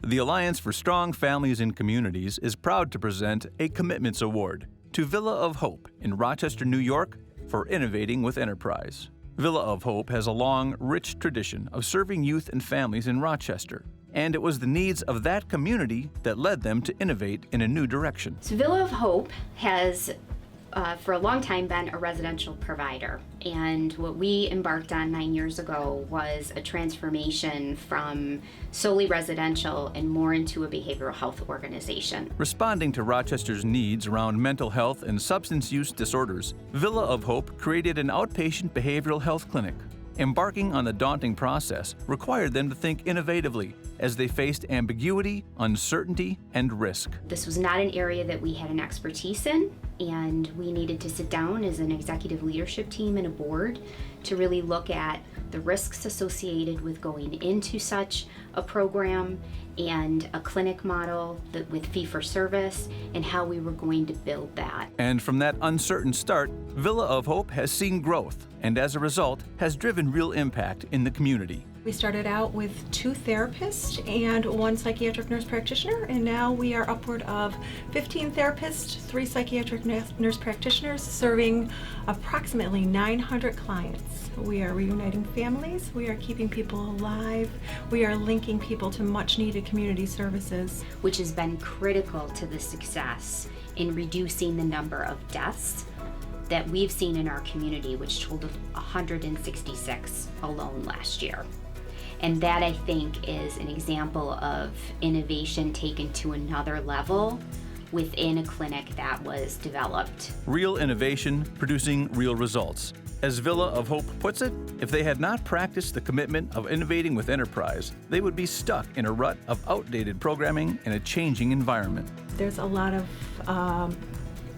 The Alliance for Strong Families and Communities is proud to present a Commitments Award to Villa of Hope in Rochester, New York for innovating with enterprise. Villa of Hope has a long, rich tradition of serving youth and families in Rochester, and it was the needs of that community that led them to innovate in a new direction. So Villa of Hope has for a long time been a residential provider, and what we embarked on 9 years ago was a transformation from solely residential and more into a behavioral health organization. Responding to Rochester's needs around mental health and substance use disorders, Villa of Hope created an outpatient behavioral health clinic. Embarking on the daunting process required them to think innovatively as they faced ambiguity, uncertainty, and risk. This was not an area that we had an expertise in, and we needed to sit down as an executive leadership team and a board to really look at the risks associated with going into such a program and a clinic model with fee-for-service and how we were going to build that. And from that uncertain start, Villa of Hope has seen growth and as a result has driven real impact in the community. We started out with 2 therapists and 1 psychiatric nurse practitioner, and now we are upward of 15 therapists, 3 psychiatric nurse practitioners, serving approximately 900 clients. We are reuniting families, we are keeping people alive, we are linking people to much needed community services. Which has been critical to the success in reducing the number of deaths that we've seen in our community, which totaled 166 alone last year. And that, I think, is an example of innovation taken to another level within a clinic that was developed. Real innovation producing real results. As Villa of Hope puts it, if they had not practiced the commitment of innovating with enterprise, they would be stuck in a rut of outdated programming in a changing environment. There's a lot of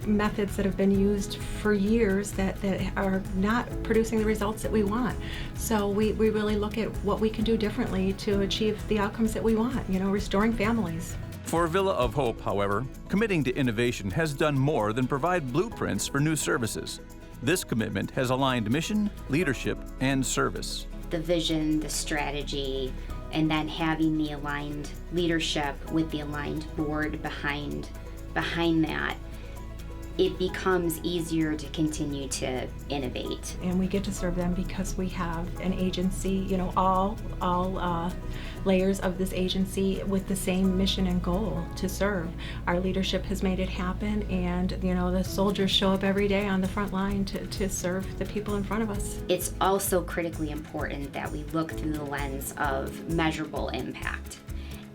methods that have been used for years that are not producing the results that we want. So we really look at what we can do differently to achieve the outcomes that we want, restoring families. For Villa of Hope, however, committing to innovation has done more than provide blueprints for new services. This commitment has aligned mission, leadership, and service. The vision, the strategy, and then having the aligned leadership with the aligned board behind that, it becomes easier to continue to innovate. And we get to serve them because we have an agency, all layers of this agency with the same mission and goal to serve. Our leadership has made it happen, and the soldiers show up every day on the front line to serve the people in front of us. It's also critically important that we look through the lens of measurable impact.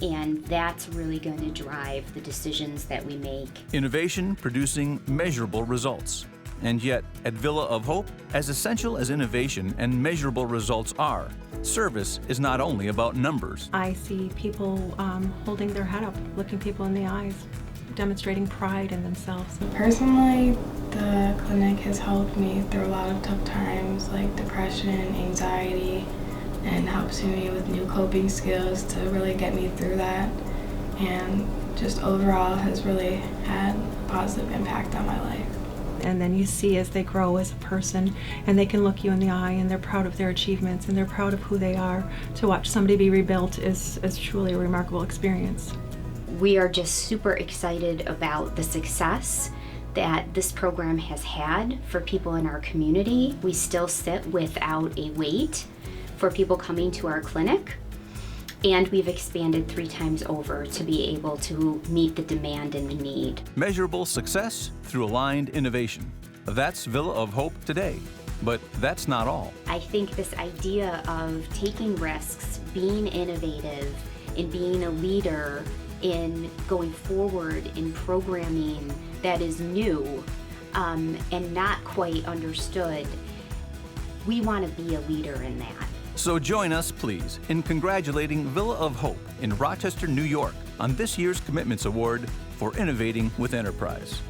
And that's really going to drive the decisions that we make. Innovation producing measurable results. And yet, at Villa of Hope, as essential as innovation and measurable results are, service is not only about numbers. I see people holding their head up, looking people in the eyes, demonstrating pride in themselves. Personally, the clinic has helped me through a lot of tough times like depression, anxiety, and helps me with new coping skills to really get me through that, and just overall has really had a positive impact on my life. And then you see as they grow as a person, and they can look you in the eye, and they're proud of their achievements, and they're proud of who they are. To watch somebody be rebuilt is truly a remarkable experience. We are just super excited about the success that this program has had for people in our community. We still sit without a wait for people coming to our clinic, and we've expanded 3 times over to be able to meet the demand and the need. Measurable success through aligned innovation. That's Villa of Hope today. But that's not all. I think this idea of taking risks, being innovative, and being a leader in going forward in programming that is new and not quite understood, we want to be a leader in that. So join us, please, in congratulating Villa of Hope in Rochester, New York on this year's Commitments Award for innovating with enterprise.